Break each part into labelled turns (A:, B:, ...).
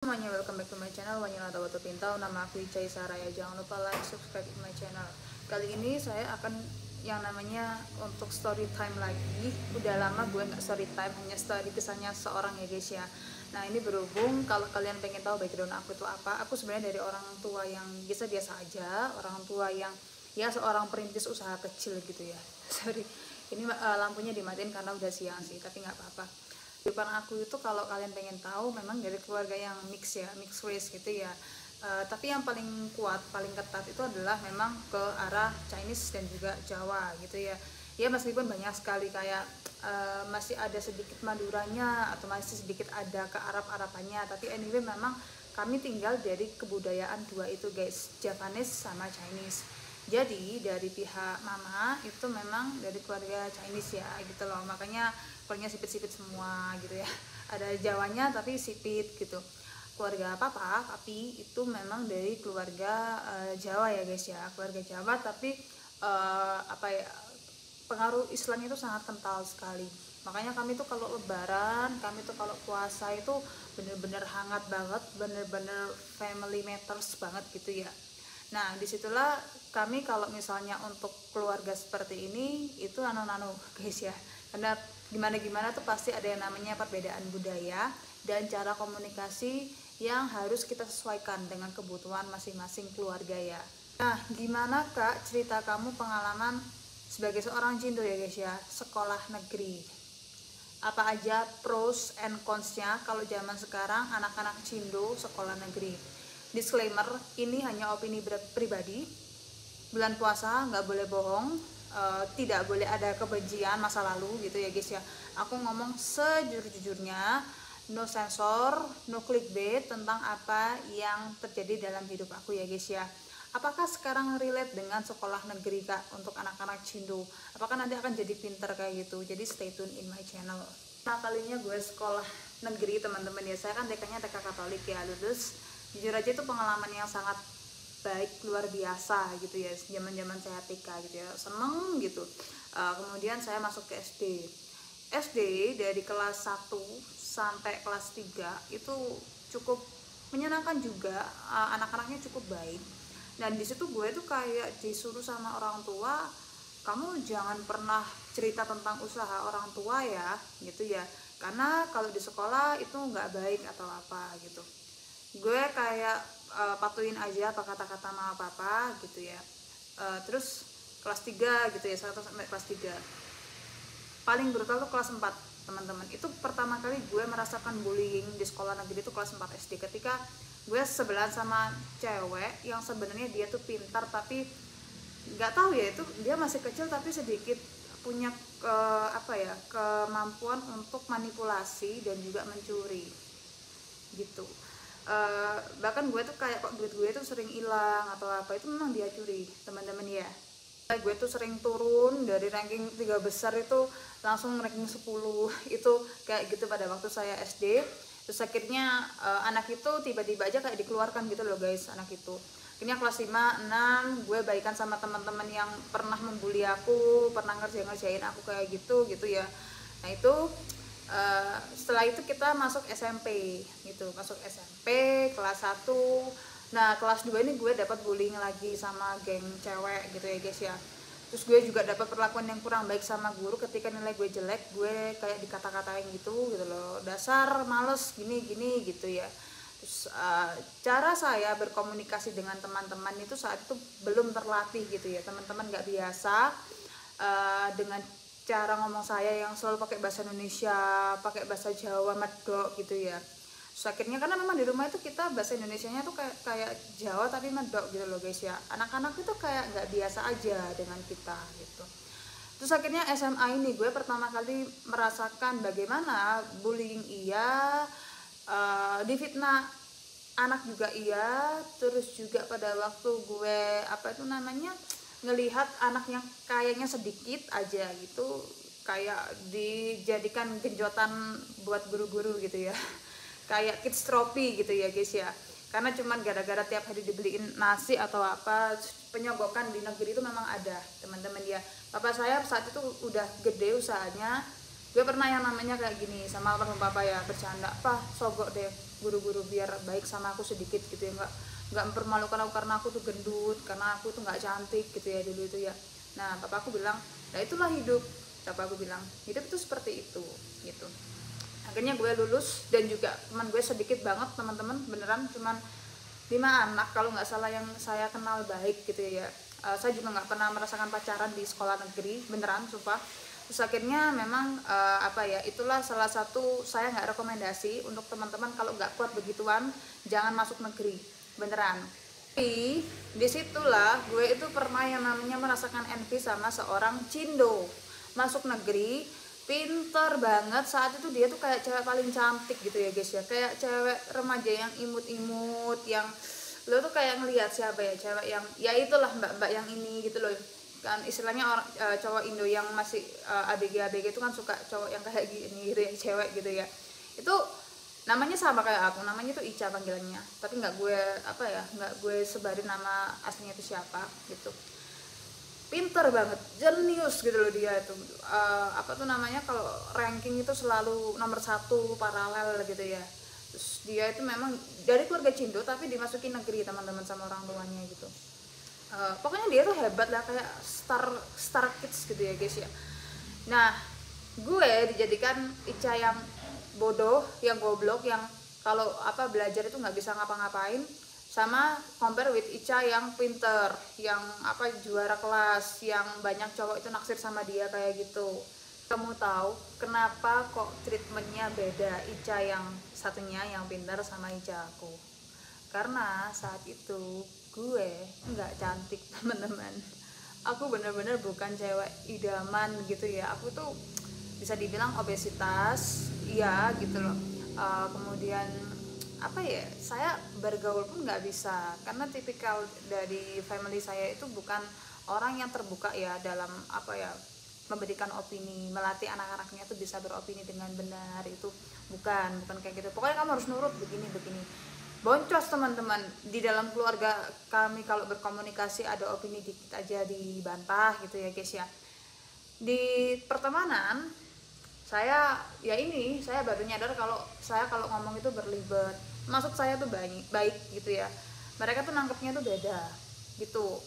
A: Semuanya, welcome back to my channel Wanita Batu Pintau. Nama aku Icai Saraya. Jangan lupa like, subscribe to my channel. Kali ini saya akan yang namanya untuk story time lagi. Udah lama gue nggak story time, hanya story kisahnya seorang ya guys ya. Nah ini berhubung kalau kalian pengen tahu background aku itu apa, aku sebenarnya dari orang tua yang biasa-biasa aja, orang tua yang ya seorang perintis usaha kecil gitu ya. Sorry, ini lampunya dimatiin karena udah siang sih, tapi nggak apa-apa. Depan aku itu kalau kalian pengen tahu memang dari keluarga yang mix ya, mix race gitu ya. Tapi yang paling kuat, paling ketat itu adalah memang ke arah Chinese dan juga Jawa gitu ya. Ya meskipun banyak sekali kayak masih ada sedikit Maduranya atau masih sedikit ada ke Arab-Arabannya, tapi anyway memang kami tinggal dari kebudayaan dua itu guys, Japanese sama Chinese. Jadi dari pihak mama itu memang dari keluarga Chinese ya gitu loh, makanya kulitnya sipit-sipit semua gitu ya. Ada Jawanya tapi sipit gitu. Keluarga papi itu memang dari keluarga Jawa ya guys ya, keluarga Jawa tapi apa ya, pengaruh Islam itu sangat kental sekali. Makanya kami tuh kalau lebaran, kami tuh kalau puasa itu bener-bener hangat banget, bener-bener family matters banget gitu ya. Nah disitulah kami kalau misalnya untuk keluarga seperti ini itu nano-nano guys ya, karena gimana-gimana tuh pasti ada yang namanya perbedaan budaya dan cara komunikasi yang harus kita sesuaikan dengan kebutuhan masing-masing keluarga ya. Nah gimana kak cerita kamu pengalaman sebagai seorang Cindo ya guys ya, sekolah negeri? Apa aja pros and cons-nya kalau zaman sekarang anak-anak Cindo sekolah negeri? Disclaimer, ini hanya opini pribadi. Bulan puasa nggak boleh bohong, tidak boleh ada kebencian masa lalu gitu ya guys ya. Aku ngomong sejujur-jujurnya, no sensor, no clickbait tentang apa yang terjadi dalam hidup aku ya guys ya. Apakah sekarang relate dengan sekolah negeri kak untuk anak-anak Cindo? Apakah nanti akan jadi pinter kayak gitu? Jadi stay tune in my channel. Nah kalinya gue sekolah negeri teman-teman ya, saya kan TK-nya TK Katolik ya, lulus jujur aja itu pengalaman yang sangat baik, luar biasa gitu ya. Zaman saya TK gitu ya, seneng gitu. Kemudian saya masuk ke SD dari kelas 1 sampai kelas 3 itu cukup menyenangkan juga, anak-anaknya cukup baik. Dan di situ gue tuh kayak disuruh sama orang tua, kamu jangan pernah cerita tentang usaha orang tua ya gitu ya, karena kalau di sekolah itu nggak baik atau apa gitu. Gue kayak patuhin aja apa kata-kata mama papa gitu ya. Terus kelas 3 gitu ya, 1 sampai kelas 3. Paling brutal tuh kelas 4 teman-teman. Itu pertama kali gue merasakan bullying di sekolah negeri itu kelas 4 SD, ketika gue sebelahan sama cewek yang sebenarnya dia tuh pintar tapi nggak tahu ya, itu dia masih kecil tapi sedikit punya kemampuan untuk manipulasi dan juga mencuri gitu. Bahkan gue tuh kayak kok duit gue tuh sering hilang atau apa, itu memang dia curi teman-teman ya. Gue tuh sering turun dari ranking 3 besar itu langsung ranking 10 itu kayak gitu pada waktu saya SD. Terus akhirnya anak itu tiba-tiba aja kayak dikeluarkan gitu loh guys, anak itu. Akhirnya kelas 5, 6 gue baikan sama teman-teman yang pernah membuli aku, pernah ngerjain aku kayak gitu ya. Nah itu setelah itu kita masuk SMP gitu, masuk SMP kelas 1. Nah kelas 2 ini gue dapat bullying lagi sama geng cewek gitu ya guys ya. Terus gue juga dapat perlakuan yang kurang baik sama guru ketika nilai gue jelek, gue kayak dikata-katain gitu loh, dasar males gini gitu ya. Terus cara saya berkomunikasi dengan teman-teman itu saat itu belum terlatih gitu ya, teman-teman nggak biasa dengan cara ngomong saya yang selalu pakai bahasa Indonesia, pakai bahasa Jawa medok gitu ya. Terus akhirnya karena memang di rumah itu kita bahasa Indonesianya tuh kayak Jawa tapi medok gitu loh guys ya. Anak-anak itu kayak nggak biasa aja dengan kita gitu. Terus akhirnya SMA ini gue pertama kali merasakan bagaimana bullying iya, difitnah anak juga iya. Terus juga pada waktu gue ngelihat anak yang kayaknya sedikit aja gitu kayak dijadikan genjotan buat guru-guru gitu ya. Kayak kids trophy gitu ya guys ya, karena cuman gara-gara tiap hari dibeliin nasi atau apa. Penyogokan di negeri itu memang ada teman-teman ya. Papa saya saat itu udah gede usahanya, Gue pernah yang namanya kayak gini sama almarhum papa ya, bercanda, "Pah, sogok deh guru-guru biar baik sama aku sedikit gitu ya, nggak mempermalukan aku karena aku tuh gendut, karena aku tuh nggak cantik gitu ya dulu itu ya." Nah papa aku bilang, "Nah itulah hidup." Papa aku bilang, "Hidup itu seperti itu." Gitu. Akhirnya gue lulus, dan juga teman gue sedikit banget, teman-teman, beneran cuman 5 anak kalau nggak salah yang saya kenal baik gitu ya. Saya juga nggak pernah merasakan pacaran di sekolah negeri, beneran sumpah. Terus akhirnya memang apa ya, itulah salah satu, saya nggak rekomendasi untuk teman-teman kalau nggak kuat begituan, jangan masuk negeri, beneran. Tapi disitulah gue itu pernah yang namanya merasakan envy sama seorang cindo masuk negeri, pinter banget. Saat itu dia tuh kayak cewek paling cantik gitu ya guys ya, kayak cewek remaja yang imut-imut, yang lo tuh kayak ngelihat siapa ya, cewek yang ya itulah mbak-mbak yang ini gitu loh kan, istilahnya orang cowok Indo yang masih ABG ABG itu kan suka cowok yang kayak gini gitu ya, cewek gitu ya. Itu namanya sama kayak aku, namanya tuh Ica panggilannya, tapi nggak gue apa ya, nggak gue sebarin nama aslinya itu siapa gitu. Pinter banget, jenius gitu loh dia itu. Apa tuh namanya, kalau ranking itu selalu nomor 1 paralel gitu ya. Terus dia itu memang dari keluarga Cindo tapi dimasukin negeri teman-teman sama orang tuanya gitu. Pokoknya dia tuh hebat lah, kayak star kids gitu ya guys ya. Nah gue dijadikan Ica yang bodoh, yang goblok, yang kalau apa belajar itu nggak bisa ngapa-ngapain, sama compare with Ica yang pinter, yang apa juara kelas, yang banyak cowok itu naksir sama dia kayak gitu. Kamu tahu kenapa kok treatmentnya beda Ica yang satunya yang pinter sama Ica aku? Karena saat itu gue nggak cantik teman-teman. Aku bener-bener bukan cewek idaman gitu ya. Aku tuh bisa dibilang obesitas, iya gitu loh. Kemudian apa ya, saya bergaul pun nggak bisa karena tipikal dari family saya itu bukan orang yang terbuka ya dalam apa ya, memberikan opini, melatih anak-anaknya tuh bisa beropini dengan benar, itu bukan kayak gitu. Pokoknya kamu harus nurut begini begini. Boncos teman-teman, di dalam keluarga kami kalau berkomunikasi ada opini dikit aja dibantah gitu ya guys ya. Di pertemanan saya ya ini, saya baru nyadar kalau saya kalau ngomong itu berlibat, maksud saya tuh baik gitu ya, mereka tuh nangkepnya tuh beda gitu.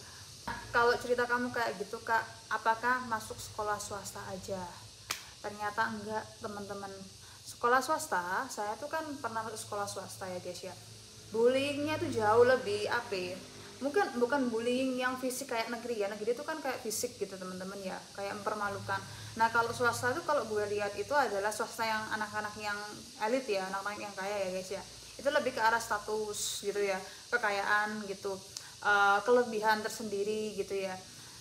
A: Nah, kalau cerita kamu kayak gitu kak, apakah masuk sekolah swasta aja? Ternyata enggak teman-teman. Sekolah swasta, saya tuh kan pernah masuk sekolah swasta ya guys ya, bullyingnya tuh jauh lebih apa ya, mungkin bukan bullying yang fisik kayak negeri ya, negeri itu kan kayak fisik gitu teman-teman ya, kayak mempermalukan. Nah kalau swasta itu kalau gue lihat itu adalah swasta yang anak-anak yang elit ya, anak-anak yang kaya ya guys ya, itu lebih ke arah status gitu ya, kekayaan gitu, kelebihan tersendiri gitu ya.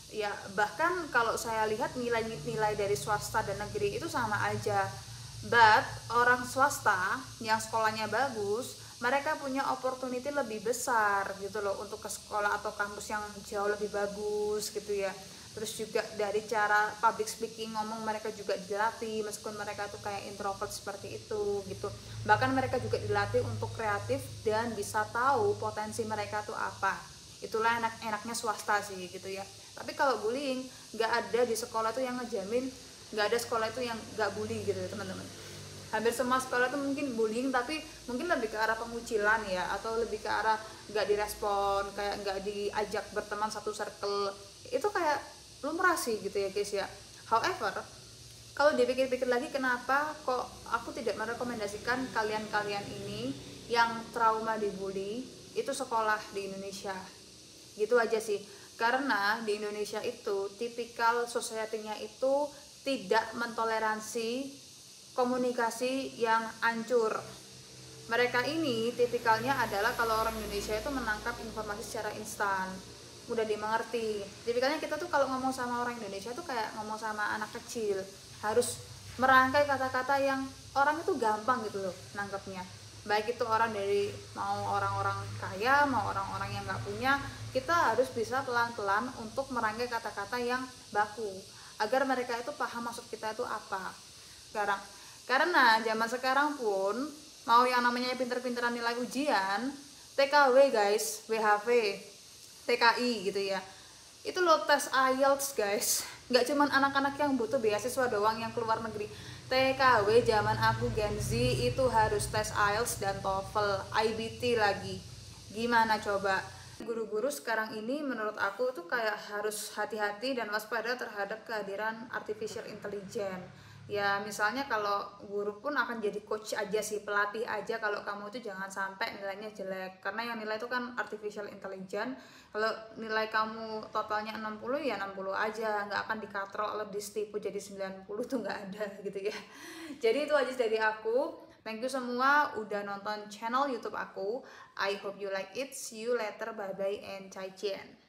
A: Ya bahkan kalau saya lihat nilai-nilai dari swasta dan negeri itu sama aja, but orang swasta yang sekolahnya bagus, mereka punya opportunity lebih besar gitu loh untuk ke sekolah atau kampus yang jauh lebih bagus gitu ya. Terus juga dari cara public speaking, ngomong mereka juga dilatih, meskipun mereka tuh kayak introvert seperti itu gitu. Bahkan mereka juga dilatih untuk kreatif dan bisa tahu potensi mereka tuh apa. Itulah enaknya swasta sih gitu ya. Tapi kalau bullying nggak ada di sekolah tuh yang ngejamin, nggak ada sekolah itu yang nggak bully gitu ya teman-teman. Hampir semua sekolah tuh mungkin bullying, tapi mungkin lebih ke arah pengucilan ya, atau lebih ke arah nggak direspon, kayak nggak diajak berteman satu circle. Itu kayak lumrah sih gitu ya guys ya. However, kalau dipikir-pikir lagi, kenapa kok aku tidak merekomendasikan kalian-kalian ini yang trauma dibully itu sekolah di Indonesia, gitu aja sih. Karena di Indonesia itu tipikal society-nya itu tidak mentoleransi komunikasi yang hancur. Mereka ini tipikalnya adalah kalau orang Indonesia itu menangkap informasi secara instan, mudah dimengerti. Tipikalnya kita tuh kalau ngomong sama orang Indonesia tuh kayak ngomong sama anak kecil, harus merangkai kata-kata yang orang itu gampang gitu loh nangkepnya. Baik itu orang dari mau orang-orang kaya, mau orang-orang yang nggak punya, kita harus bisa pelan-pelan untuk merangkai kata-kata yang baku agar mereka itu paham maksud kita itu apa. Sekarang, karena zaman sekarang pun mau yang namanya pinter-pinteran nilai ujian, TKW guys, WHV, TKI gitu ya, itu lo tes IELTS guys. Nggak cuman anak-anak yang butuh beasiswa doang yang keluar negeri, TKW zaman aku Gen Z itu harus tes IELTS dan TOEFL, IBT lagi. Gimana coba? Guru-guru sekarang ini menurut aku tuh kayak harus hati-hati dan waspada terhadap kehadiran artificial intelligence. Ya misalnya kalau guru pun akan jadi coach aja sih, pelatih aja, kalau kamu itu jangan sampai nilainya jelek, karena yang nilai itu kan artificial intelligence. Kalau nilai kamu totalnya 60 ya 60 aja, nggak akan dikatrol atau distipu jadi 90 tuh nggak ada gitu ya. Jadi itu aja dari aku. Thank you semua udah nonton channel YouTube aku. I hope you like it. See you later. Bye bye and 再见.